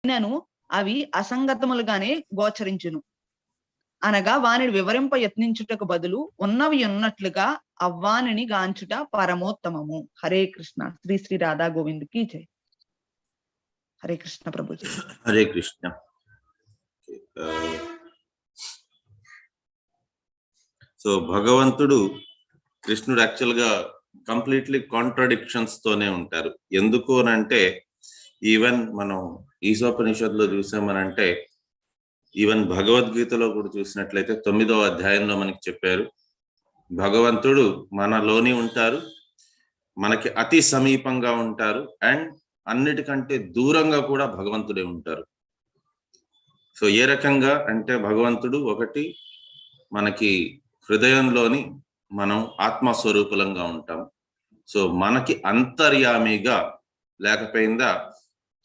అయినను అవి అసంగతములుగానే గోచరించును. అనగా వానిని వివరింప యత్నించుటకు బదులు ఉన్నవి ఉన్నట్లుగా అవ్వానిని గాంచుట పరమోత్తమము. హరే కృష్ణ. శ్రీ శ్రీ రాధా గోవింద్ కీ జై. హరే కృష్ణ ప్రభుజీ. హరే కృష్ణ. సో భగవంతుడు కృష్ణుడు యాక్చువల్ గా కంప్లీట్లీ కాంట్రడిక్షన్స్ తోనే ఉంటారు. ఎందుకు అనంటే ఈవెన్ మనం ఈశోపనిషత్తులో చూసామనంటే, ఈవెన్ భగవద్గీతలో కూడా చూసినట్లయితే 9వ అధ్యాయంలో మనకి చెప్పారు, భగవంతుడు మనలోని ఉంటారు, మనకి అతి సమీపంగా ఉంటారు, అండ్ అన్నిటికంటే దూరంగా కూడా భగవంతుడే ఉంటారు. సో ఏ రకంగా అంటే భగవంతుడు ఒకటి మనకి హృదయంలోని మనం ఆత్మస్వరూపులంగా ఉంటాం. సో మనకి అంతర్యామిగా లేకపోయిందా,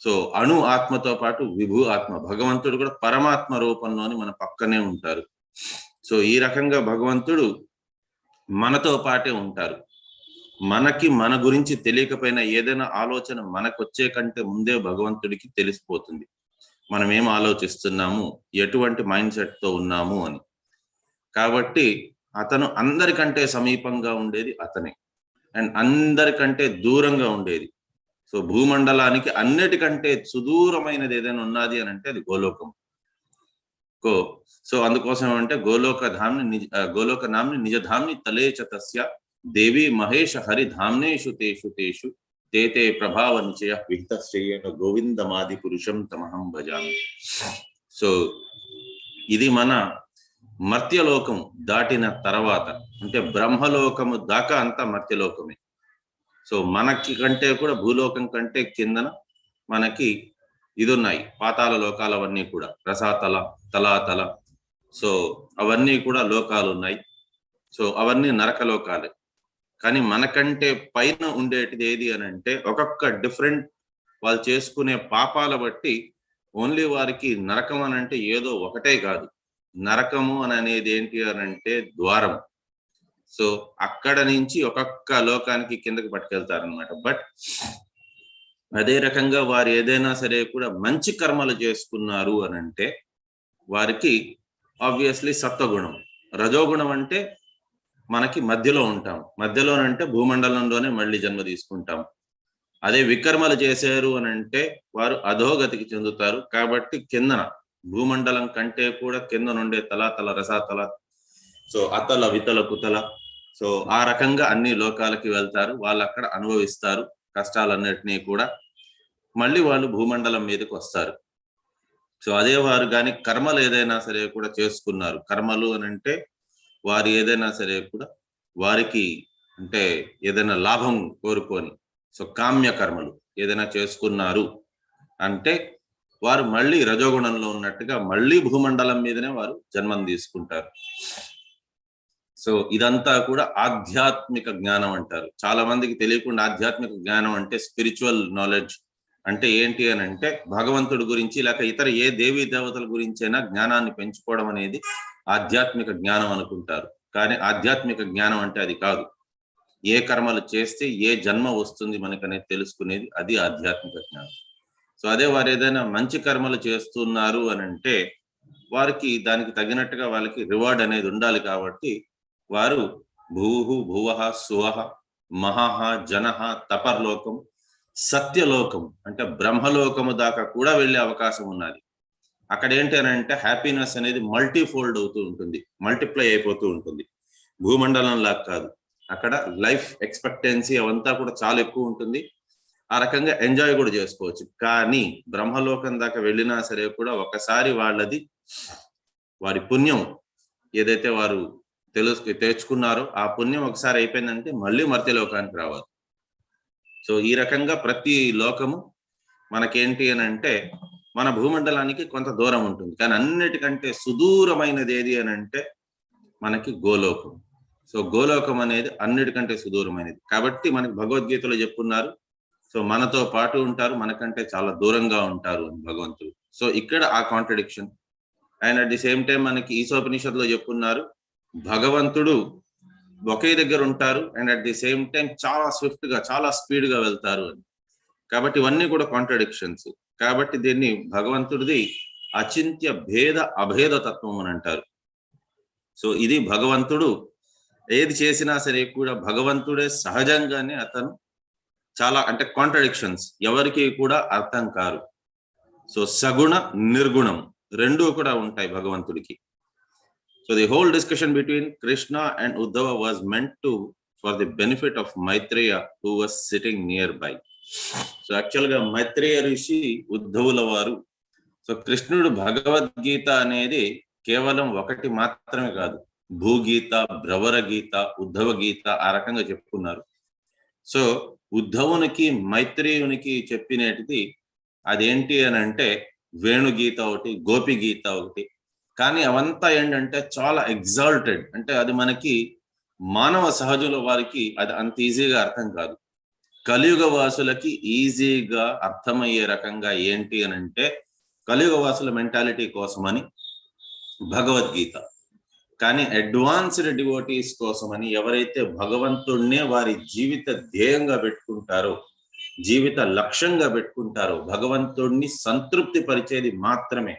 సో అణు ఆత్మతో పాటు విభు ఆత్మ, భగవంతుడు కూడా పరమాత్మ రూపంలోని మన పక్కనే ఉంటారు. సో ఈ రకంగా భగవంతుడు మనతో పాటే ఉంటారు. మనకి మన గురించి తెలియకపోయినా ఏదైనా ఆలోచన మనకు వచ్చే కంటే ముందే భగవంతుడికి తెలిసిపోతుంది మనం ఏం ఆలోచిస్తున్నాము, ఎటువంటి మైండ్ సెట్ తో ఉన్నాము అని. కాబట్టి అతను అందరికంటే సమీపంగా ఉండేది అతనే, అండ్ అందరికంటే దూరంగా ఉండేది. సో భూమండలానికి అన్నిటికంటే సుదూరమైనది ఏదైనా ఉన్నది అని అంటే అది గోలోకం. సో అందుకోసం అంటే గోలోక నామ్ని నిజధామ్ని తలేచ తస్య దేవి మహేష హరి ధామ్నేషు తేషు తేషు తేతే ప్రభావ నిచయ విహిత శ్రేయక గోవిందమాది పురుషం తమహం భజామి. సో ఇది మన మర్త్యలోకం దాటిన తర్వాత, అంటే బ్రహ్మలోకము దాకా అంతా మర్త్యలోకమే. సో మనకి కంటే కూడా భూలోకం కంటే కిందన మనకి ఇది ఉన్నాయి, పాతాళ లోకాలు అవన్నీ కూడా, రసాతల, తలాతల, సో అవన్నీ కూడా లోకాలు ఉన్నాయి. సో అవన్నీ నరక లోకాలే. కానీ మనకంటే పైన ఉండేటిది ఏది అని అంటే, ఒక్కొక్క డిఫరెంట్ వాళ్ళు చేసుకునే పాపాల బట్టి ఓన్లీ వారికి నరకం అని అంటే ఏదో ఒకటే కాదు. నరకము అని అనేది ఏంటి అని అంటే ద్వారం. సో అక్కడ నుంచి ఒక్కొక్క లోకానికి కిందకి పట్టుకెళ్తారనమాట. బట్ అదే రకంగా వారు ఏదైనా సరే కూడా మంచి కర్మలు చేసుకున్నారు అని అంటే వారికి ఆబ్వియస్లీ సత్వగుణం, రజోగుణం అంటే మనకి మధ్యలో ఉంటాం, మధ్యలోనంటే భూమండలంలోనే మళ్ళీ జన్మ తీసుకుంటాం. అదే వికర్మలు చేశారు అని అంటే వారు అధోగతికి చెందుతారు. కాబట్టి కిందన భూమండలం కంటే కూడా కింద నుండే తలాతల, రసాతల, సో అతల, వితల, కుతల, సో ఆ రకంగా అన్ని లోకాలకి వెళ్తారు. వాళ్ళు అక్కడ అనుభవిస్తారు కష్టాలన్నిటినీ కూడా. మళ్ళీ వాళ్ళు భూమండలం మీదకి వస్తారు. సో అదే వారు కానీ కర్మలు ఏదైనా సరే కూడా చేసుకున్నారు, కర్మలు అని అంటే వారు ఏదైనా సరే కూడా వారికి అంటే ఏదైనా లాభం కోరుకొని, సో కామ్య కర్మలు ఏదైనా చేసుకున్నారు అంటే వారు మళ్ళీ రజోగుణంలో ఉన్నట్టుగా మళ్ళీ భూమండలం మీదనే వారు జన్మం తీసుకుంటారు. సో ఇదంతా కూడా ఆధ్యాత్మిక జ్ఞానం అంటారు. చాలా మందికి తెలియకుండా ఆధ్యాత్మిక జ్ఞానం అంటే స్పిరిచువల్ నాలెడ్జ్ అంటే ఏంటి అని అంటే భగవంతుడి గురించి లేక ఇతర ఏ దేవీ దేవతల గురించైనా జ్ఞానాన్ని పెంచుకోవడం అనేది ఆధ్యాత్మిక జ్ఞానం అనుకుంటారు. కానీ ఆధ్యాత్మిక జ్ఞానం అంటే అది కాదు. ఏ కర్మలు చేస్తే ఏ జన్మ వస్తుంది మనకనేది తెలుసుకునేది, అది ఆధ్యాత్మిక జ్ఞానం. సో అదే వారు ఏదైనా మంచి కర్మలు చేస్తున్నారు అని అంటే వారికి దానికి తగినట్టుగా వాళ్ళకి రివార్డ్ అనేది ఉండాలి. కాబట్టి వారు భూహు భువః సువః మహః జనః తపర్లోకం సత్యలోకం అంటే బ్రహ్మలోకము దాకా కూడా వెళ్ళే అవకాశం ఉన్నది. అక్కడ ఏంటి అని అంటే హ్యాపీనెస్ అనేది మల్టీఫోల్డ్ అవుతూ ఉంటుంది, మల్టిప్లై అయిపోతూ ఉంటుంది. భూమండలం లాగా కాదు, అక్కడ లైఫ్ ఎక్స్పెక్టెన్సీ అవంతా కూడా చాలా ఎక్కువ ఉంటుంది. ఆ రకంగా ఎంజాయ్ కూడా చేసుకోవచ్చు. కానీ బ్రహ్మలోకం దాకా వెళ్ళినా సరే కూడా ఒకసారి వాళ్ళది వారి పుణ్యం ఏదైతే వారు తెచ్చుకున్నారో ఆ పుణ్యం ఒకసారి అయిపోయిందంటే మళ్ళీ మర్త్యలోకానికి రావాలి. సో ఈ రకంగా ప్రతి లోకము మనకేంటి అని అంటే మన భూమండలానికి కొంత దూరం ఉంటుంది. కానీ అన్నిటికంటే సుదూరమైనది ఏది అని అంటే మనకి గోలోకం. సో గోలోకం అనేది అన్నిటికంటే సుదూరమైనది. కాబట్టి మనకి భగవద్గీతలో చెప్పున్నారు, సో మనతో పాటు ఉంటారు, మనకంటే చాలా దూరంగా ఉంటారు అని భగవంతుడు. సో ఇక్కడ ఆ contradiction. And at the same time మనకి ఈశోపనిషత్తులో చెప్పున్నారు, భగవంతుడు ఒకే దగ్గర ఉంటారు and at the same time చాలా స్విఫ్ట్ గా చాలా స్పీడ్ గా వెళ్తారు అని. కాబట్టి ఇవన్నీ కూడా కాంట్రడిక్షన్స్. కాబట్టి దీన్ని భగవంతుడిది అచింత్య భేద అభేద తత్వం అని అంటారు. సో ఇది భగవంతుడు ఏది చేసినా సరే కూడా భగవంతుడే సహజంగానే అతను చాలా అంటే కాంట్రడిక్షన్స్ ఎవరికి కూడా అర్థం కారు. సో సగుణ నిర్గుణం రెండూ కూడా ఉంటాయి భగవంతుడికి. So the whole discussion between Krishna and Uddhava was meant to for the benefit of Maitreya who was sitting near by. So actual గా మైత్రేయ ఋషి ఉద్ధవుల వారు. సో కృష్ణుడు భగవద్గీత అనేది కేవలం ఒకటి మాత్రమే కాదు, భూగీత, భ్రవర గీత, ఉద్ధవ గీత ఆ రకంగా చెప్పుకున్నారు. సో ఉద్ధవునికి మైత్రేయునికి చెప్పినది అదేంటి అని అంటే వేణుగీత ఒకటి, గోపి గీత ఒకటి. కానీ అవంతా ఏంటంటే చాలా ఎగ్జాల్టెడ్, అంటే అది మనకి మానవ సహజుల వారికి అది అంత ఈజీగా అర్థం కాదు. కలియుగ వాసులకి ఈజీగా అర్థమయ్యే రకంగా ఏంటి అని అంటే కలియుగ వాసుల మెంటాలిటీ కోసమని భగవద్గీత. కానీ అడ్వాన్స్డ్ డివోటీస్ కోసమని ఎవరైతే భగవంతుడినే వారి జీవిత ధ్యేయంగా పెట్టుకుంటారో, జీవిత లక్ష్యంగా పెట్టుకుంటారో, భగవంతుడిని సంతృప్తి పరిచేది మాత్రమే.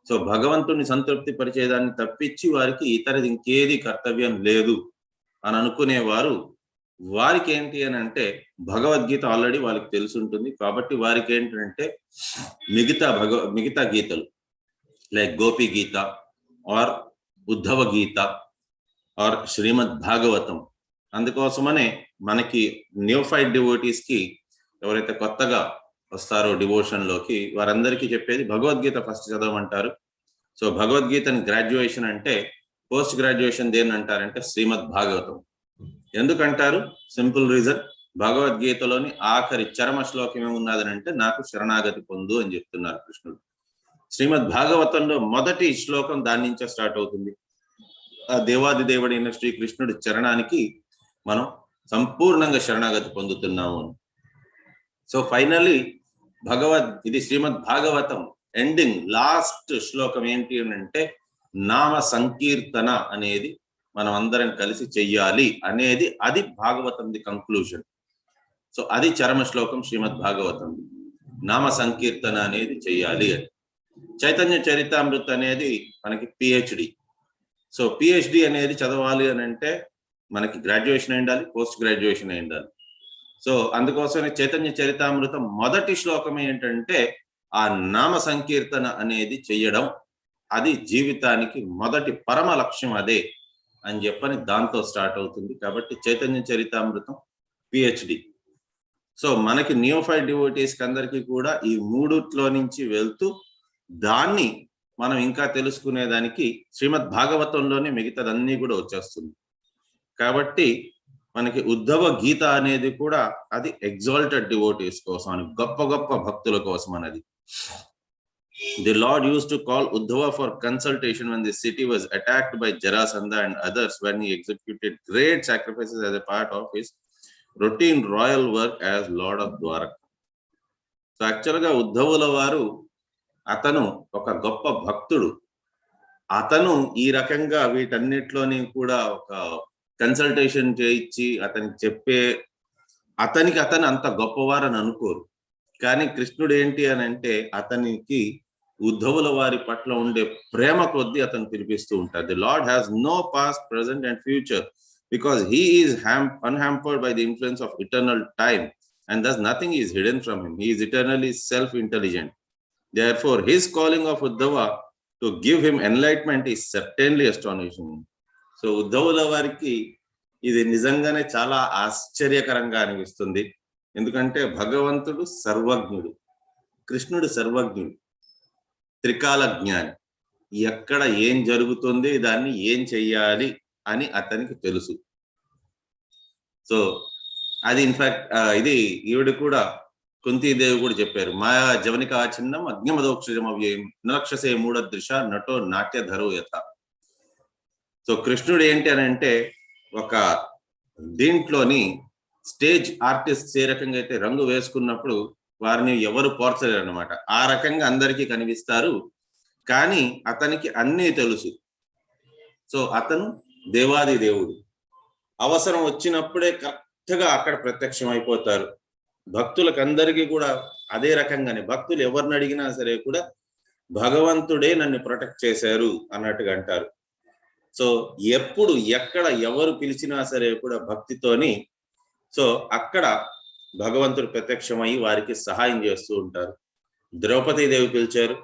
సో భగవంతుడిని సంతృప్తి పరిచేదాన్ని తప్పించి వారికి ఇతరది ఇంకేది కర్తవ్యం లేదు అని అనుకునేవారు వారికి ఏంటి అని అంటే భగవద్గీత ఆల్రెడీ వాళ్ళకి తెలిసి ఉంటుంది. కాబట్టి వారికి ఏంటంటే మిగతా గీతలు like Gopi Gita or Uddhava Gita or Srimad Bhagavatam. అందుకోసమనే మనకి న్యూఫైడ్ డివోటీస్ కి ఎవరైతే కొత్తగా వస్తారో డివోషన్ లోకి వారందరికీ చెప్పేది భగవద్గీత ఫస్ట్ చదవమంటారు. సో భగవద్గీతని గ్రాడ్యుయేషన్ అంటే పోస్ట్ గ్రాడ్యుయేషన్ దేని అంటారంటే శ్రీమద్ భాగవతం. ఎందుకంటారు? సింపుల్ రీజన్, భగవద్గీతలోని ఆఖరి చరమ శ్లోకం ఏమున్నదని అంటే నాకు శరణాగతి పొందు అని చెప్తున్నారు కృష్ణుడు. శ్రీమద్ భాగవతంలో మొదటి శ్లోకం దాని నుంచే స్టార్ట్ అవుతుంది. ఆ దేవాది దేవుడైన శ్రీకృష్ణుడి చరణానికి మనం సంపూర్ణంగా శరణాగతి పొందుతున్నాము. సో ఫైనల్లీ ఇది శ్రీమద్ భాగవతం ఎండింగ్ లాస్ట్ శ్లోకం ఏంటి అని అంటే నామ సంకీర్తన అనేది మనం అందరం కలిసి చెయ్యాలి అనేది, అది భాగవతంది కంక్లూజన్. సో అది చరమ శ్లోకం శ్రీమద్ భాగవతం, నామ సంకీర్తన అనేది చెయ్యాలి అని. చైతన్య చరితామృత అనేది మనకి పిహెచ్డి. సో పిహెచ్డి అనేది చదవాలి అని అంటే మనకి గ్రాడ్యుయేషన్ ఉండాలి, పోస్ట్ గ్రాడ్యుయేషన్ ఉండాలి. సో అందుకోసమే చైతన్య చరితామృతం మొదటి శ్లోకం ఏంటంటే ఆ నామ సంకీర్తన అనేది చెయ్యడం, అది జీవితానికి మొదటి పరమ లక్ష్యం అదే అని చెప్పని దాంతో స్టార్ట్ అవుతుంది. కాబట్టి చైతన్య చరితామృతం పిహెచ్డి. సో మనకి నియోఫైడ్ డివోటీస్ అందరికీ కూడా ఈ మూడుట్లో నుంచి వెళ్తూ దాన్ని మనం ఇంకా తెలుసుకునేదానికి శ్రీమద్ భాగవతంలోనే మిగతాదన్నీ కూడా వచ్చేస్తుంది. కాబట్టి మనకి ఉద్ధవ గీత అనేది కూడా అది ఎగ్జాల్టెడ్ డివోటీస్ కోసం అని, గొప్ప గొప్ప భక్తుల కోసం అనేది. The Lord used to call Uddhava for consultation when the city was attacked by Jarasandha and others, when he executed great sacrifices as a part of his routine royal work as Lord of Dwaraka. So actually గా ఉద్ధవుల వారు అతను ఒక గొప్ప భక్తుడు. అతను ఈ రకంగా వీటన్నిటిలోని కూడా ఒక కన్సల్టేషన్ చేయించి అతనికి అతను అంత గొప్పవారని అనుకోరు. కానీ కృష్ణుడు ఏంటి అని అంటే అతనికి ఉద్ధవుల వారి పట్ల ఉండే ప్రేమ కొద్దీ అతను పిలిపిస్తూ ఉంటారు. The Lord has no past, present and future because he is unhampered by the influence of eternal time, and thus nothing is hidden from him. He is eternally self-intelligent. Therefore his calling of Uddhava to give him enlightenment is certainly astonishing. So ఉద్ధవుల వారికి ఇది నిజంగానే చాలా ఆశ్చర్యకరంగా అనిపిస్తుంది. ఎందుకంటే భగవంతుడు సర్వజ్ఞుడు, కృష్ణుడు సర్వజ్ఞుడు, త్రికాల జ్ఞాని. ఎక్కడ ఏం జరుగుతుంది, దాన్ని ఏం చెయ్యాలి అని అతనికి తెలుసు. సో అది ఇన్ఫాక్ట్ ఇది ఈవిడ కూడా కుంతీదేవి కూడా చెప్పారు, మాయా జవనికా చిన్నం అజ్ఞమదోక్షజం అవ్యయం నలక్షసే మూఢదృశ నటో నాట్యధరో యథ. సో కృష్ణుడు ఏంటి అని అంటే ఒక దీంట్లోని స్టేజ్ ఆర్టిస్ట్ ఏ రకంగా అయితే రంగు వేసుకున్నప్పుడు వారిని ఎవరు పోర్చలేరు అనమాట, ఆ రకంగా అందరికీ కనిపిస్తారు. కానీ అతనికి అన్నీ తెలుసు. సో అతను దేవాది దేవుడు, అవసరం వచ్చినప్పుడే కరెక్ట్గా అక్కడ ప్రత్యక్షం అయిపోతారు. భక్తులకు అందరికీ కూడా అదే రకంగానే భక్తులు ఎవరిని అడిగినా సరే కూడా భగవంతుడే నన్ను ప్రొటెక్ట్ చేశారు అన్నట్టుగా అంటారు. సో ఎప్పుడు ఎక్కడ ఎవరు పిలిచినా సరే కూడా భక్తితోని సో అక్కడ భగవంతుడు ప్రత్యక్షమై వారికి సహాయం చేస్తూ ఉంటారు. ద్రౌపదీదేవి పిలిచారు,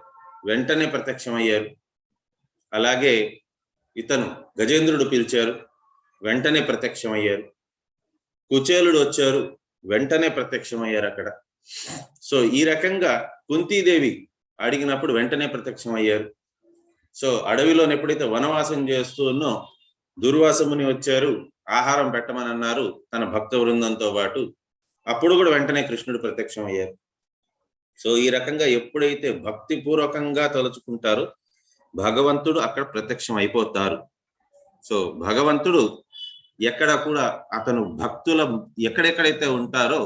వెంటనే ప్రత్యక్షమయ్యారు. అలాగే ఇతను గజేంద్రుడు పిలిచారు, వెంటనే ప్రత్యక్షమయ్యారు. కుచేలుడు వచ్చారు, వెంటనే ప్రత్యక్షమయ్యారు అక్కడ. సో ఈ రకంగా కుంతీదేవి అడిగినప్పుడు వెంటనే ప్రత్యక్షమయ్యారు. సో అడవిలోని ఎప్పుడైతే వనవాసం చేస్తూనో దుర్వాసముని వచ్చారు, ఆహారం పెట్టమని అన్నారు తన భక్త బృందంతో పాటు, అప్పుడు కూడా వెంటనే కృష్ణుడు ప్రత్యక్షమయ్యారు. సో ఈ రకంగా ఎప్పుడైతే భక్తిపూర్వకంగా తలుచుకుంటారో భగవంతుడు అక్కడ ప్రత్యక్షం అయిపోతారు. సో భగవంతుడు ఎక్కడ కూడా అతను భక్తుల ఎక్కడెక్కడైతే ఉంటారో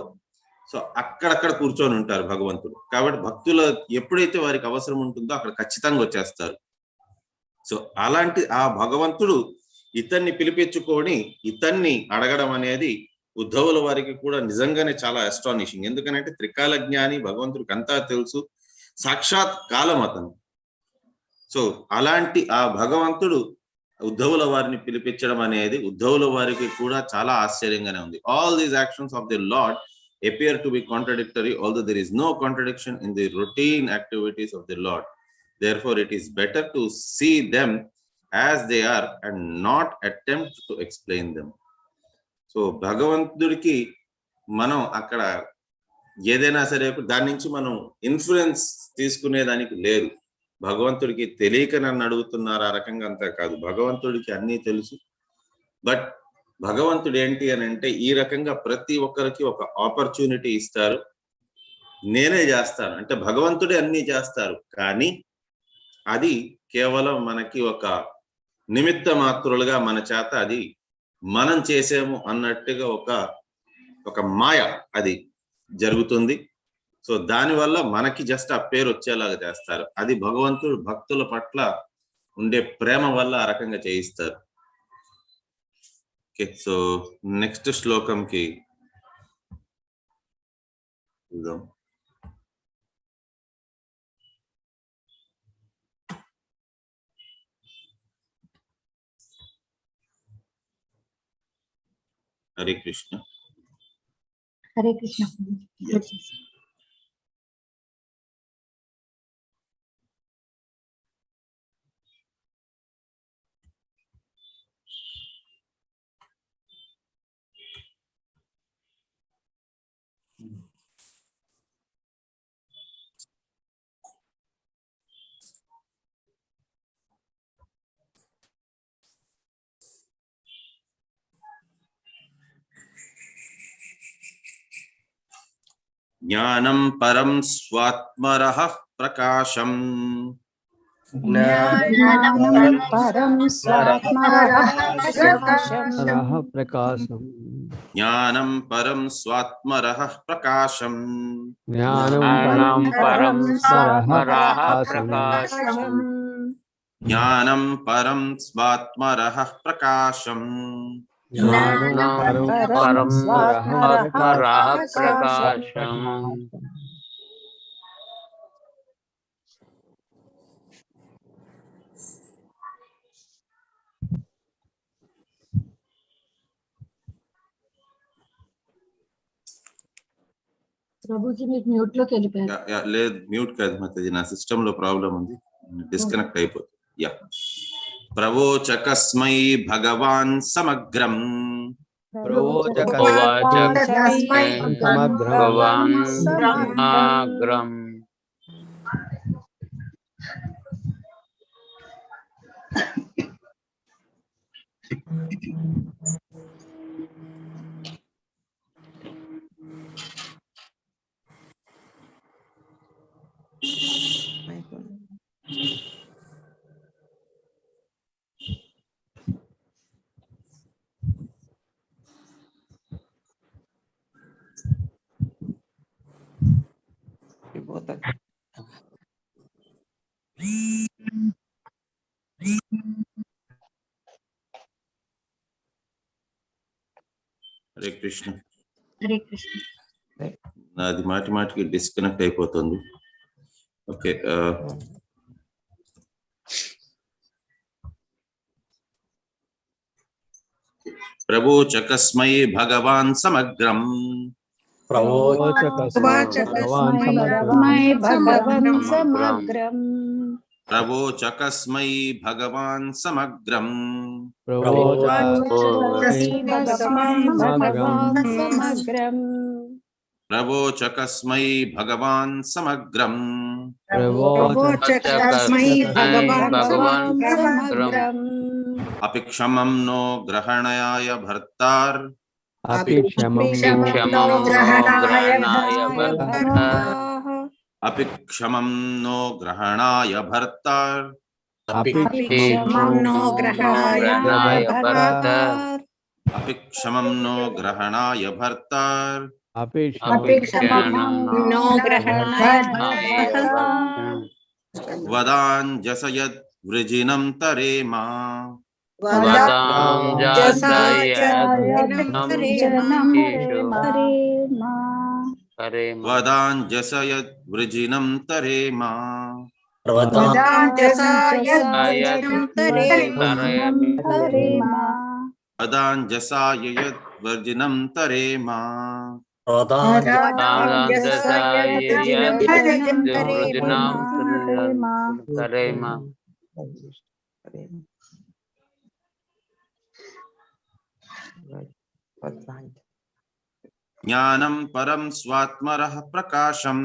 సో అక్కడక్కడ కూర్చొని ఉంటారు భగవంతుడు. కాబట్టి భక్తుల ఎప్పుడైతే వారికి అవసరం ఉంటుందో అక్కడ ఖచ్చితంగా వచ్చేస్తారు. సో అలాంటి ఆ భగవంతుడు ఇతన్ని పిలిపించుకొని ఇతన్ని అడగడం అనేది ఉద్ధవుల వారికి కూడా నిజంగానే చాలా అస్టానిషింగ్. ఎందుకంటే త్రికాల జ్ఞాని, భగవంతుడికి అంతా తెలుసు, సాక్షాత్ కాలం అతను. సో అలాంటి ఆ భగవంతుడు ఉద్ధవుల వారిని పిలిపించడం అనేది ఉద్ధవుల వారికి కూడా చాలా ఆశ్చర్యంగానే ఉంది. All these actions of the lord appear to be contradictory, although there is no contradiction in the routine activities of the Lord. Therefore it is better to see them as they are and not attempt to explain them. So భగవంతుడికి మనం అక్కడ ఏదైనా సరే దాని నుంచి మనం influence తీసుకునేదానికి లేదు. భగవంతుడికి తెలియక నన్ను అడుగుతున్నారు ఆ రకంగా అంతా కాదు, భగవంతుడికి అన్నీ తెలుసు. బట్ భగవంతుడు ఏంటి అని అంటే ఈ రకంగా ప్రతి ఒక్కరికి ఒక ఆపర్చునిటీ ఇస్తారు. నేనే చేస్తాను అంటే భగవంతుడే అన్నీ చేస్తారు, కానీ అది కేవలం మనకి ఒక నిమిత్త మాత్రులుగా మన చేత అది మనం చేసాము అన్నట్టుగా ఒక మాయ అది జరుగుతుంది. సో దానివల్ల మనకి జస్ట్ ఆ పేరు వచ్చేలాగా చేస్తారు. అది భగవంతుడు భక్తుల పట్ల ఉండే ప్రేమ వల్ల ఆ రకంగా చేయిస్తారు. ఓకే, సో నెక్స్ట్ శ్లోకంకి చూద్దాం. హరే కృష్ణ. హరే కృష్ణ. జ్ఞానం పరం స్వాత్మరః ప్రకాశం. జ్ఞానం పరం స్వాత్మరః ప్రకాశం. జ్ఞానం పరం స్వాత్మరః ప్రకాశం. జ్ఞానం పరం స్వాత్మరః ప్రకాశం. జ్ఞానం పరం స్వాత్మరః ప్రకాశం. జ్ఞానం పరం స్వాత్మరః ప్రకాశం. ప్రభుజీ మీకు మ్యూట్ లోకి వెళ్ళిపోయారు. లేదు, మ్యూట్ కాదు మాతాజీ, నా సిస్టమ్ లో ప్రాబ్లం ఉంది, డిస్కనెక్ట్ అయిపోతుంది. యా, ప్రవోచకస్మై భగవాన్ సమగ్రం. ప్రవోచకస్మై భగవాన్ సమగ్రం. హరే కృష్ణ. హరే కృష్ణ. నాది మాటిమాటికి డిస్కనెక్ట్ అయిపోతుంది. ఓకే, ప్రవోచకస్మై భగవాన్ సమగ్రం. ప్రవోచకస్మై భగవన్ సమగ్రం. ప్రవోచకస్మై భగవాన్ సమగ్రం. ప్రవోచకస్మై భగవాన్ సమగ్రం. అపిక్షమం నో గ్రహణాయ భర్తార్. అపిక్షమం నో గ్రహణాయ భర్తార్. అపిక్షమం నో గ్రహణాయ భర్తార్. వదాంజసయద్ వృజినం తరేమా. వదాంజసయద్ వృజినం తరేమా. వదాంజసాయద్ వర్జినం తరేమా. జ్ఞానం పరం స్వాత్మరః ప్రకాశం.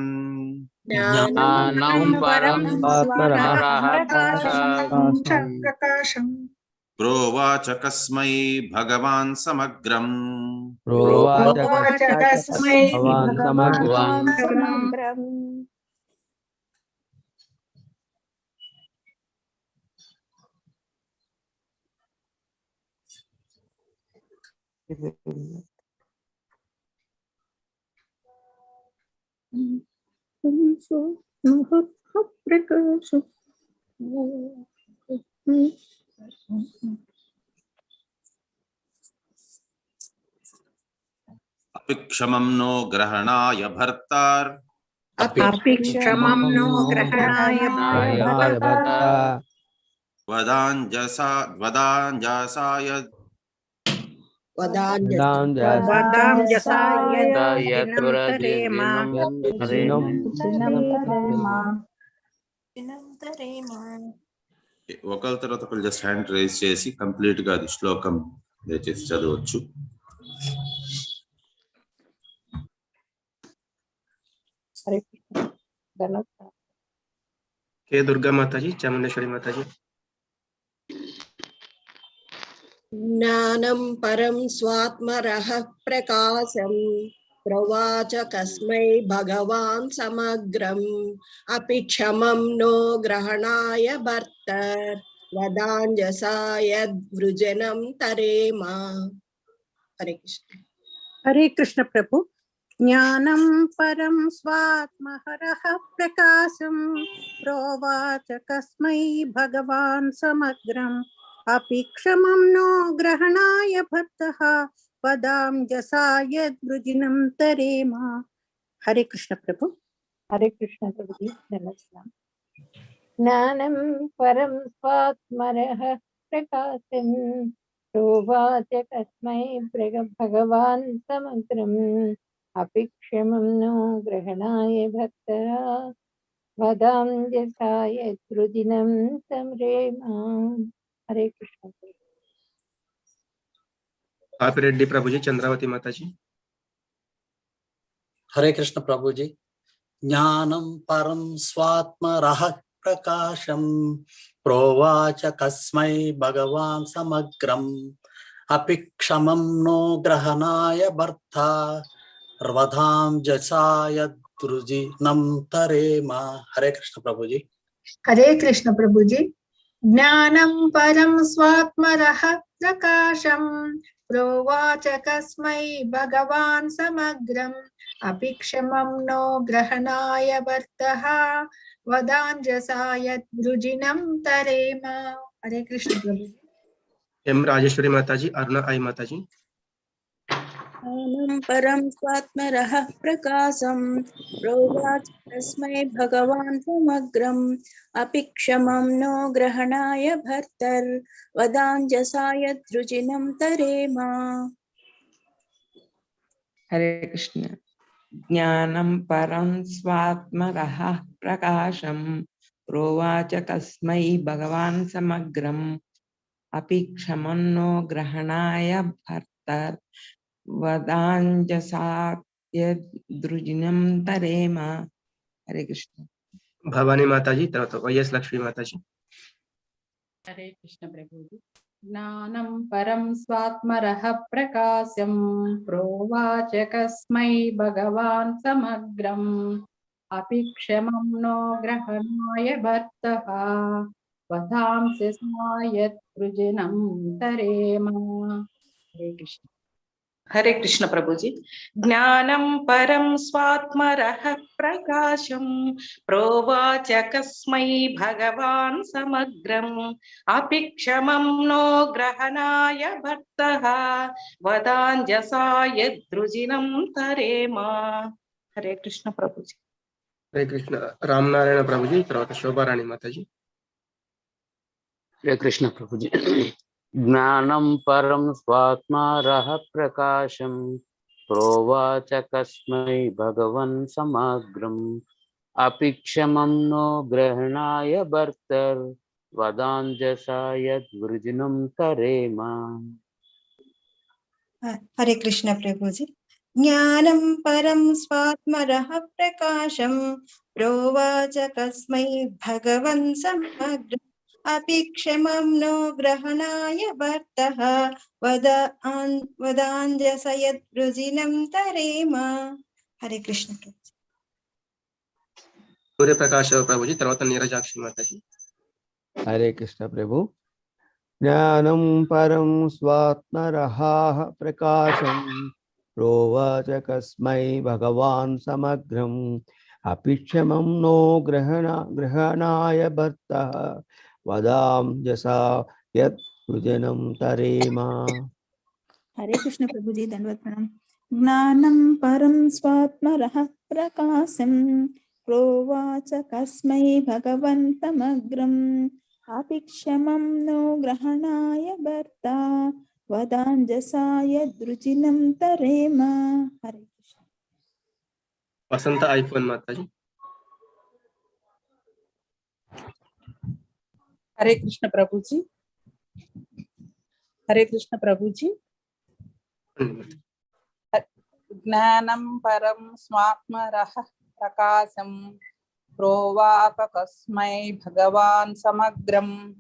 ప్రోవాచకస్మై భగవాన్ సమగ్రం. అపిక్షమం నో గ్రహణాయ భర్తార్. వదాంజసాయద్ ఒకరి తర్వాత ఒకరు జస్ట్ హ్యాండ్ రైజ్ చేసి కంప్లీట్ గా అది శ్లోకం దయచేసి చదవచ్చు. के दुर्गा माता जी, चामुंडेश्वरी माता जी. ज्ञानं परं स्वात्मरः प्रकाशं. प्रवाचकस्मै भगवान् समग्रम्. अपिक्षमं नो ग्रहणाय भर्तार. वदांजसायद्वृजनं तरेमा. हरे कृष्ण. हरे कृष्ण प्रभु. ज्ञानं परं स्वात्महरः प्रकाशं. प्रोवाचकस्मै भगवान् समग्रम्. अपिक्षमं नो ग्रहणाय भर्तः. वदांजसायद्वृजिनं तरेमा. हरे कृष्ण प्रभु. हरे कृष्ण प्रभु जी, नमस्कार. ज्ञानं परं स्वात्मरः प्रकाशं. प्रोवाचकस्मै भगवान् समग्रम्. अपिक्षमं नो ग्रहणाय भक्तः. वदांजसायद्वृजिनं तरेमा. हरे कृष्ण. आप रेड्डी प्रभु जी, चंद्रावती माता जी. हरे कृष्ण प्रभु जी. ज्ञानं परं स्वात्मरः प्रकाशं. प्रोवाचकस्मै भगवान् समग्रम्. अपिक्षमं नो ग्रहणाय भर्ता. वदांजसायद्वृजिनं तरेमा. हरे कृष्ण प्रभु जी. हरे कृष्ण प्रभु जी. ज्ञानं परं स्वात्मरः प्रकाशं. प्रोवाचकस्मै भगवान् समग्रम्. अपिक्षमं नो ग्रहणाय भर्तः. वदांजसायद्वृजिनं तरेमा. हरे कृष्ण प्रभु जी. एम राजेश्वरी माता जी, अरुणा आई माता जी. ज्ञानं परं स्वात्मरः प्रकाशं प्रोवाच तस्मै भगवान् समग्रम् अपि क्षमं नो ग्रहणाय भर्तर्वदाञ्जसाय द्रुजिनं तरेम। हरे कृष्ण। ज्ञानं परं स्वात्मरः प्रकाशं प्रोवाच कस्मै भगवान् समग्रम् अपि क्षमं नो ग्रहणाय भर्तर्वदाञ्जसा यद्रुजिनं तरेम। हरे कृष्ण। भवानी माताजी తర్వాత వైఎస్ లక్ష్మీ మాతాజీ. हरे कृष्ण प्रभु जी। ज्ञानं परं स्वात्मरः प्रकाशं प्रोवाच कस्मै भगवान् समग्रम् अपि क्षमं नो ग्रहणाय भर्तः वधांसि यत्कृजिनं तरेम। हरे कृष्ण। हरे कृष्ण प्रभु जी। ज्ञानं परं स्वात्मरः प्रकाशं प्रोवाच कस्मै भगवान् समग्रम् अपि क्षमं नो ग्रहणाय भर्तः वदाञ्जसा यद्रुजिनं तरेम। हरे कृष्ण प्रभु जी। హరే కృష్ణ. రామనారాయణ ప్రభుజీ తర్వాత శోభారాణి మాతాజీ. हरे कृष्ण प्रभु जी। ज्ञानं परं स्वात्मारः प्रकाशं प्रोवाच कस्मै भगवन् समग्रम् अपि क्षमं नो ग्रहणाय भर्तर्वदाञ्जसा यद्वृजिनं तरेम। हरे कृष्ण प्रभु जी। ज्ञानं परं स्वात्मरः प्रकाशं प्रोवाच कस्मै भगवन् समग्रम् अपि क्षमं नो ग्रहणाय भर्तः वदाञ्जस यद्वृजिनं तरेम। हरे कृष्ण प्रभु। సూర్యప్రకాశ ప్రభుజీ తర్వాత నీరజాక్షి మాతాజీ. हरे कृष्ण प्रभु। ज्ञानं परं स्वात्मरः प्रकाशं प्रोवाच कस्मै भगवान् समग्रम् अपि क्षमं नो ग्रहणाय भर्तः वदाञ्जसा यद्वृजिनं तरेम। हरे कृष्ण प्रभु जी, दंडवत प्रणाम। ज्ञानं परं स्वात्मरः प्रकाशं प्रोवाच कस्मै भगवन् समग्रम् अपि क्षमं नो ग्रहणाय भर्ता वदाञ्जसा यद्रुजिनं तरेम। हरे कृष्ण। వసంత ఐఫోన్ మాతాజీ. हरे कृष्ण प्रभु जी। हरे कृष्ण प्रभु जी। ज्ञानं परं स्वात्मरः प्रकाशं प्रोवाच कस्मै भगवान् समग्रम्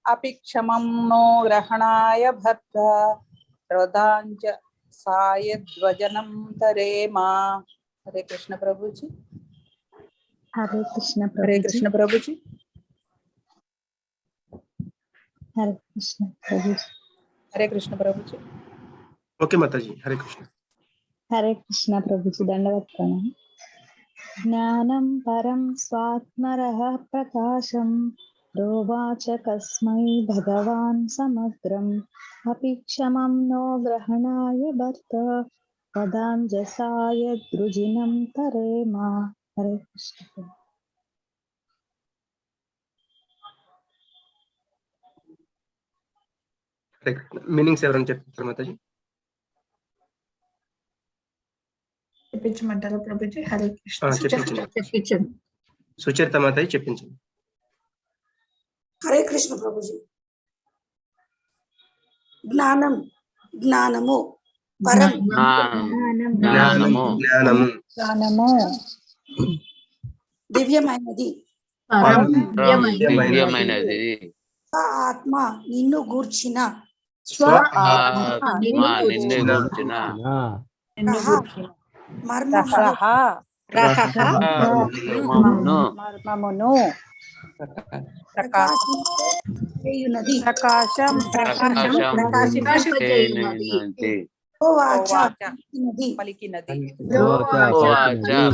अपि क्षमं नो ग्रहणाय भर्तर्वदाञ्जसा यद्वृजिनं तरेम। हरे कृष्ण प्रभु जी। हरे कृष्ण हरे कृष्ण प्रभु जी। हरे कृष्ण प्रभु जी। हरे कृष्ण प्रभु जी। ఓకే మాతాజీ. హరే కృష్ణ. हरे कृष्ण प्रभु जी, दंडवत प्रणाम। ज्ञानं परं स्वात्मरः प्रकाशं प्रोवाच कस्मै भगवान् समग्रम् अपि क्षमं नो ग्रहणाय भर्तः वदाञ्जसा यद्वृजिनं तरेम। हरे कृष्ण। హరే కృష్ణ. మీనింగ్స్ ఎవరైనా చెప్తారు మాతాజీ? చెప్పించమంటారా ప్రభుజీ? హరే కృష్ణ. చెప్పించండి. సుచరిత మాతాజీ చెప్పించండి. హరే కృష్ణ ప్రభుజీ. జ్ఞానం జ్ఞానము పరం జ్ఞానము జ్ఞానము దివ్యమైనది దివ్యమైనది ఆత్మ నిన్ను గూర్చిన స్వఆత్మ నిన్ను గూర్చిన మర్మమును ప్రకాశం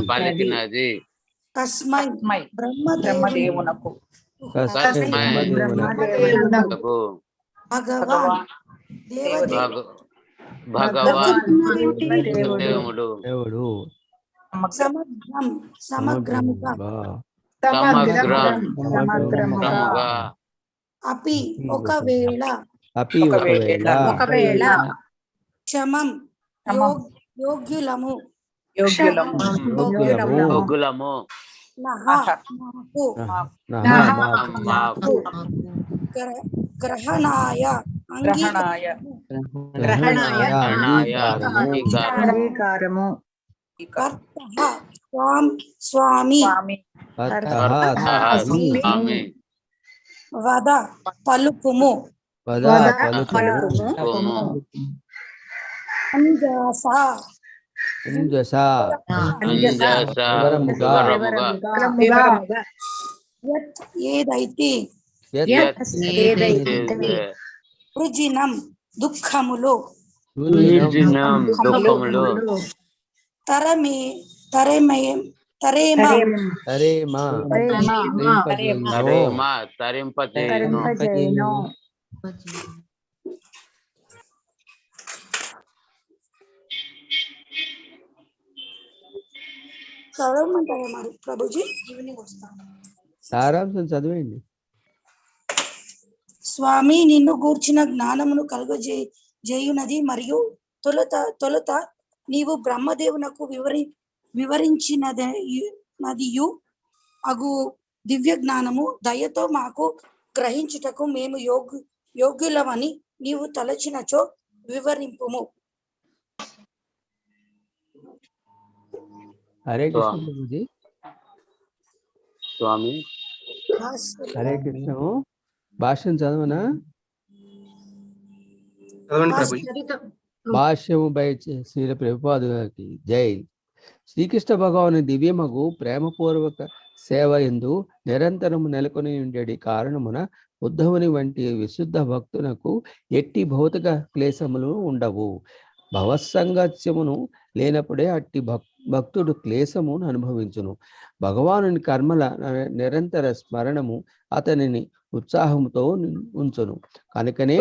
పలికినది కస్మై బ్రహ్మదేవునకు భగవాన్ భగవాన్ దేవుడు సమగ్రముగా సమగ్రముగా అపి ఒకవేళ క్షమం యోగ్యులము మాకు గ్రహణాయ అంగీకారము స్వామి వద పలుకుము ఏదైతే వృజినం దుఃఖములు చదవమంటారా మరి ప్రభుజీ? సారాంశం చదివేయండి. స్వామి నిన్ను గూర్చిన జ్ఞానమును కలుగజేయునది మరియు తొలుత నీవు బ్రహ్మదేవునకు వివరించినదియు అగు దివ్య జ్ఞానము దయతో మాకు గ్రహించుటకు మేము యోగ్యులమని నీవు తలచినచో వివరింపుము. హరే కృష్ణ ప్రభుజీ. స్వామి హరే కృష్ణ. భాష్యం చదవనా? భాష్యము బై శ్రీల ప్రభుపాదుకి జై. శ్రీకృష్ణ భగవాను దివ్యమగు ప్రేమపూర్వక సేవ యందు నిరంతరము నెలకొని ఉండేది కారణమున ఉద్ధవుని వంటి విశుద్ధ భక్తునకు ఎట్టి భౌతిక క్లేశములు ఉండవు. భవసంగత్యమును లేనప్పుడే అట్టి భక్తుడు క్లేశమును అనుభవించును. భగవానుని కర్మల నిరంతర స్మరణము అతనిని ఉత్సాహముతో ఉంచును. కనుకనే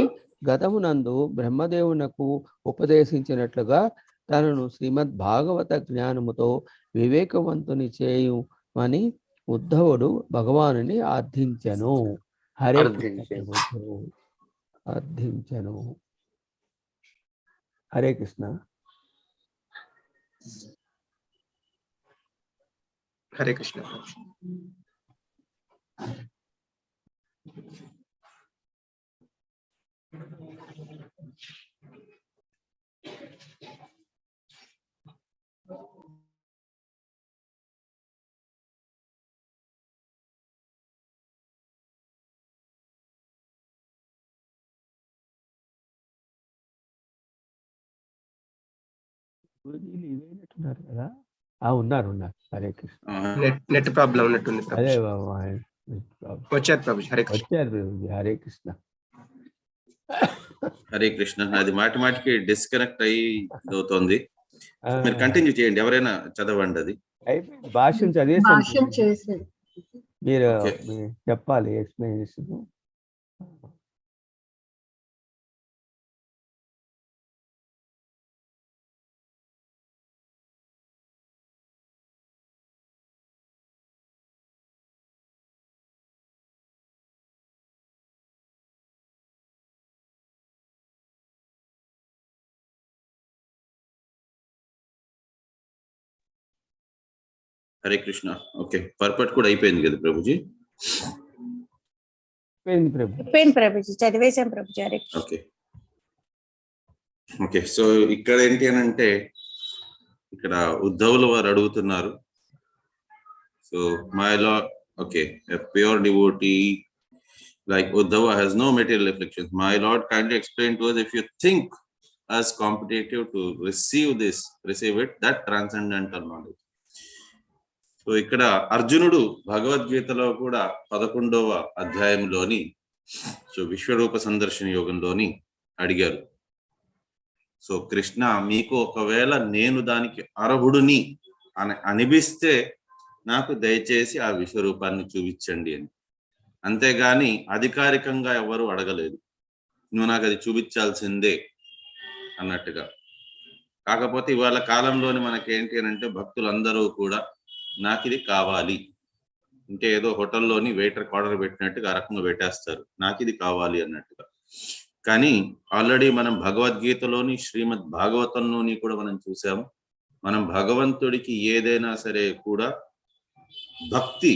గతమునందు బ్రహ్మదేవునకు ఉపదేశించినట్లుగా తనను శ్రీమద్ భాగవత జ్ఞానముతో వివేకవంతుని చేయుమని ఉద్ధవుడు భగవానుని అర్థించెను. హరే అర్థించెను. హరే కృష్ణ. హరే కృష్ణ. ఇవేనట్టున్నారు కదా? ఉన్నారు. హరే కృష్ణ. నెట్ ప్రాబ్లం ఉన్నట్టుంది. అదే వచ్చారు ప్రభు. హరే కృష్ణ. వచ్చారు ప్రభు. హరే కృష్ణ. హరే కృష్ణ. అది మాటిమాటికి డిస్కనెక్ట్ అయ్యి అవుతుంది. మీరు కంటిన్యూ చేయండి, ఎవరైనా చదవండి. అది అయిపోయింది. భాష్యం చదివేసి మీరు చెప్పాలి ఎక్స్ప్లెనేషన్. హరే కృష్ణ. ఓకే, పర్పట్ కూడా అయిపోయింది కదా ప్రభుజీ? అయిపోయింది ప్రభుజీ, చదివేశాం ప్రభుజీ. హరే కృష్ణ. ఓకే. సో ఇక్కడ ఏంటి అని అంటే, ఇక్కడ ఉద్ధవులు వారు అడుగుతున్నారు. So my lord, okay, a pure devotee like Uddhava has no material afflictions. My Lord, kindly explain to us, if you think as competitive to receive it, that transcendental knowledge. So ఇక్కడ అర్జునుడు భగవద్గీతలో కూడా 11వ అధ్యాయంలోని విశ్వరూప సందర్శన యోగంలోని అడిగారు. So Krishna, మీకు ఒకవేళ నేను దానికి అర్హుడిని అని అనిపిస్తే నాకు దయచేసి ఆ విశ్వరూపాన్ని చూపించండి అని. అంతేగాని అధికారికంగా ఎవరు అడగలేదు, నువ్వు నాకు అది చూపించాల్సిందే అన్నట్టుగా. కాకపోతే ఇవాళ కాలంలోని మనకి ఏంటి అని అంటే భక్తులందరూ కూడా నాకు ఇది కావాలి, ఇంకే ఏదో హోటల్లోని వెయిటర్ ఆర్డర్ పెట్టినట్టుగా ఆ రకంగా పెట్టేస్తారు, నాకు ఇది కావాలి అన్నట్టుగా. కానీ ఆల్రెడీ మనం భగవద్గీతలోని శ్రీమద్ భాగవతంలోని కూడా మనం చూసాము. మనం భగవంతుడికి ఏదైనా సరే కూడా భక్తి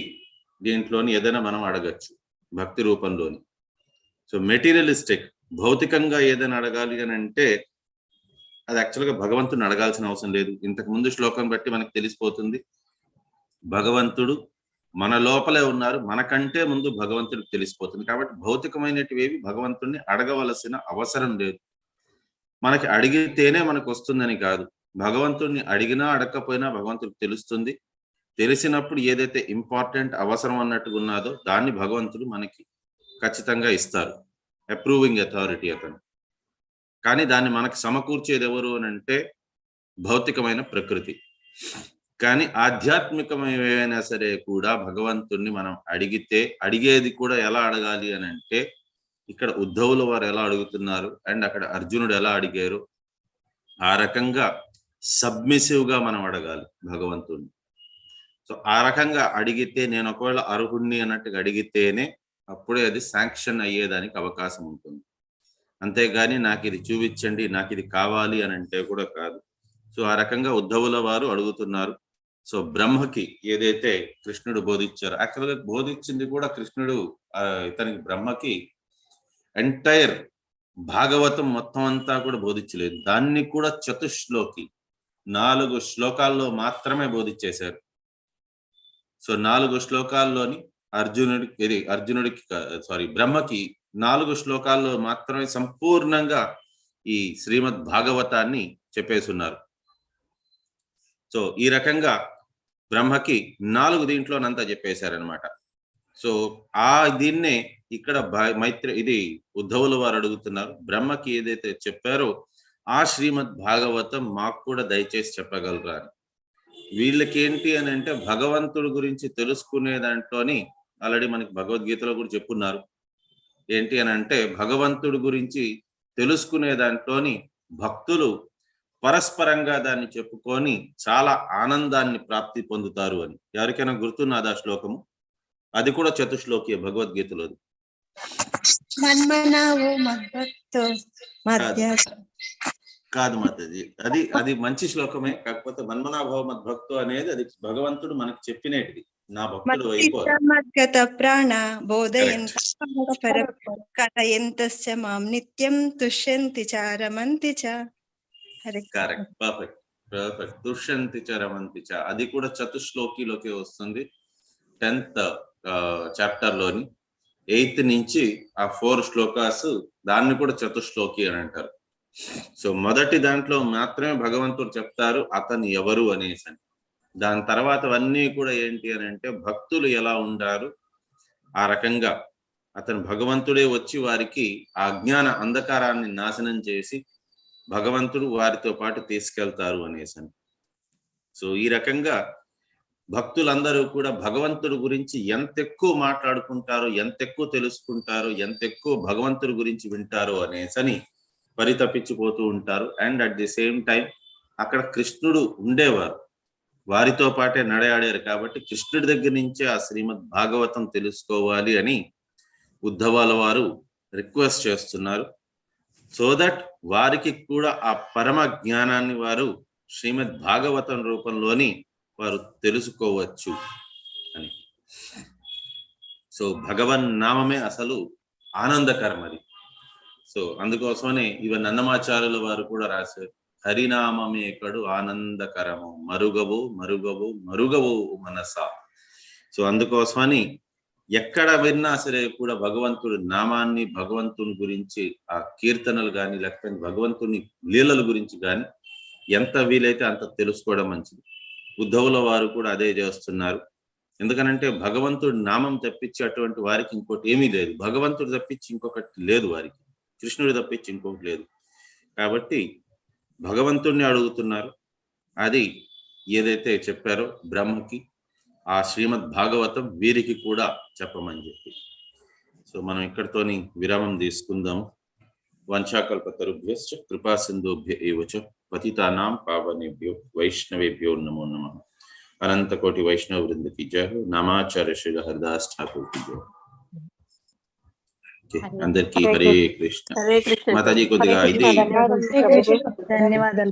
దీంట్లోని ఏదైనా మనం అడగచ్చు భక్తి రూపంలోని. సో మెటీరియలిస్టిక్, భౌతికంగా ఏదైనా అడగాలి అని అంటే అది యాక్చువల్గా భగవంతుడిని అడగాల్సిన అవసరం లేదు. ఇంతకు ముందు శ్లోకం బట్టి మనకు తెలిసిపోతుంది, భగవంతుడు మన లోపలే ఉన్నారు, మనకంటే ముందు భగవంతుడికి తెలిసిపోతుంది. కాబట్టి భౌతికమైనటివేవి భగవంతుడిని అడగవలసిన అవసరం లేదు. మనకి అడిగితేనే మనకు వస్తుందని కాదు, భగవంతుడిని అడిగినా అడగకపోయినా భగవంతుడికి తెలుస్తుంది. తెలిసినప్పుడు ఏదైతే ఇంపార్టెంట్ అవసరం అన్నట్టుగా ఉన్నదో దాన్ని భగవంతుడు మనకి ఖచ్చితంగా ఇస్తారు, అప్రూవింగ్ అథారిటీ అతను. కానీ దాన్ని మనకి సమకూర్చేది ఎవరు అని అంటే భౌతికమైన ప్రకృతి. కానీ ఆధ్యాత్మికమైనా సరే కూడా భగవంతుణ్ణి మనం అడిగితే, అడిగేది కూడా ఎలా అడగాలి అని అంటే ఇక్కడ ఉద్ధవుల వారు ఎలా అడుగుతున్నారు అండ్ అక్కడ అర్జునుడు ఎలా అడిగారు, ఆ రకంగా సబ్మిసివ్ గా మనం అడగాలి భగవంతుణ్ణి. సో ఆ రకంగా అడిగితే, నేను ఒకవేళ అర్హుణ్ణి అన్నట్టుగా అడిగితేనే అప్పుడే అది శాంక్షన్ అయ్యేదానికి అవకాశం ఉంటుంది. అంతేగాని నాకు ఇది చూపించండి, నాకు ఇది కావాలి అని అంటే కూడా కాదు. సో ఆ రకంగా ఉద్ధవుల వారు అడుగుతున్నారు. సో బ్రహ్మకి ఏదైతే కృష్ణుడు బోధించారో, యాక్చువల్గా బోధించింది కూడా కృష్ణుడు ఇతనికి బ్రహ్మకి ఎంటైర్ భాగవతం మొత్తం అంతా కూడా బోధించలేదు, దాన్ని కూడా చతుశ్లోకి 4 శ్లోకాల్లో మాత్రమే బోధించేశారు. సో 4 శ్లోకాల్లోని బ్రహ్మకి 4 శ్లోకాల్లో మాత్రమే సంపూర్ణంగా ఈ శ్రీమద్ భాగవతాన్ని చెప్పేస్తున్నారు. సో ఈ రకంగా బ్రహ్మకి 4 దీంట్లోనంతా చెప్పేశారనమాట. సో దీన్నే ఇక్కడ ఇది ఉద్ధవుల వారు అడుగుతున్నారు, బ్రహ్మకి ఏదైతే చెప్పారో ఆ శ్రీమద్ భాగవతం మాకు కూడా దయచేసి చెప్పగలరా అని. వీళ్ళకి ఏంటి అని అంటే భగవంతుడి గురించి తెలుసుకునే దాంట్లోని ఆల్రెడీ మనకి భగవద్గీతలో కూడా చెప్పున్నారు. ఏంటి అని అంటే భగవంతుడి గురించి తెలుసుకునే దాంట్లోని భక్తులు పరస్పరంగా దాన్ని చెప్పుకొని చాలా ఆనందాన్ని ప్రాప్తి పొందుతారు అని. ఎవరికైనా గుర్తున్నది ఆ శ్లోకము? అది కూడా చతుశ్లోకి భగవద్గీతలోది. కాదు మాతాజీ, అది మంచి శ్లోకమే, కాకపోతే మన్మనాభవ మద్భక్తో అనేది అది భగవంతుడు మనకు చెప్పినది. నా భక్తుడు ప్రాణ బోధయంతస్య మాం నిత్యం తుష్యంతి చ రమంతి చ. Correct, perfect. తుష్యంతి చ రమంతి చ అది కూడా చతుశ్లోకిలోకి వస్తుంది. 10th చాప్టర్ లోని 8th నుంచి ఆ 4 శ్లోకాస్ దాన్ని కూడా చతుశ్లోకి అని అంటారు. సో మొదటి దాంట్లో మాత్రమే భగవంతుడు చెప్తారు అతను ఎవరు అనేసి. దాని తర్వాతవన్నీ కూడా ఏంటి అని అంటే భక్తులు ఎలా ఉండారు, ఆ రకంగా అతను భగవంతుడే వచ్చి వారికి ఆ అజ్ఞాన అంధకారాన్ని నాశనం చేసి భగవంతుడు వారితో పాటు తీసుకెళ్తారు అనేసి. సో ఈ రకంగా భక్తులందరూ కూడా భగవంతుడి గురించి ఎంత ఎక్కువ మాట్లాడుకుంటారో, ఎంత ఎక్కువ తెలుసుకుంటారో, ఎంత ఎక్కువ భగవంతుడి గురించి వింటారో అనేసని పరితపించిపోతూ ఉంటారు. And at the same time అక్కడ కృష్ణుడు ఉండేవారు, వారితో పాటే నడయాడారు కాబట్టి కృష్ణుడి దగ్గర నుంచే ఆ శ్రీమద్ భాగవతం తెలుసుకోవాలి అని ఉద్ధవాల వారు రిక్వెస్ట్ చేస్తున్నారు. సో దట్ వారికి కూడా ఆ పరమ జ్ఞానాన్ని వారు శ్రీమద్ భాగవతం రూపంలోని వారు తెలుసుకోవచ్చు అని. సో భగవన్ నామమే అసలు ఆనందకరం అది. సో అందుకోసమనే ఇవన్నీ అన్నమాచార్యుల వారు కూడా రాశారు, హరినామమే కడు ఆనందకరము మరుగవు మరుగవు మరుగవు మనసా. సో అందుకోసమని ఎక్కడ విన్నా సరే కూడా భగవంతుడి నామాన్ని, భగవంతుని గురించి ఆ కీర్తనలు కానీ లేకపోతే భగవంతుని లీలల గురించి కానీ ఎంత వీలైతే అంత తెలుసుకోవడం మంచిది. ఉద్ధవుల వారు కూడా అదే చేస్తున్నారు. ఎందుకనంటే భగవంతుడి నామం తప్పించి అటువంటి వారికి ఇంకోటి ఏమీ లేదు, భగవంతుడు తప్పించి ఇంకొకటి లేదు, వారికి కృష్ణుడు తప్పించి ఇంకొకటి లేదు. కాబట్టి భగవంతుడిని అడుగుతున్నారు. అది ఏదైతే చెప్పారో బ్రహ్మకి ఆ శ్రీమద్ భాగవతం వీరికి కూడా చెప్పమని చెప్పి. సో మనం ఇక్కడితోని విరామం తీసుకుందాము. వంచాకల్పతరుభ్యశ్చ కృపా సింధుభ్య ఏవ చ పతితానాం పావనేభ్యో వైష్ణవేభ్యో నమో నమః. అనంత కోటి వైష్ణవ వృంద की जय हो. नामाचार्य श्री हरदास ठाकुर की जय. అందరికీ హరే కృష్ణ. హరే కృష్ణ మాతాజీ కొద్దిగా ఇది ధన్యవాదాలు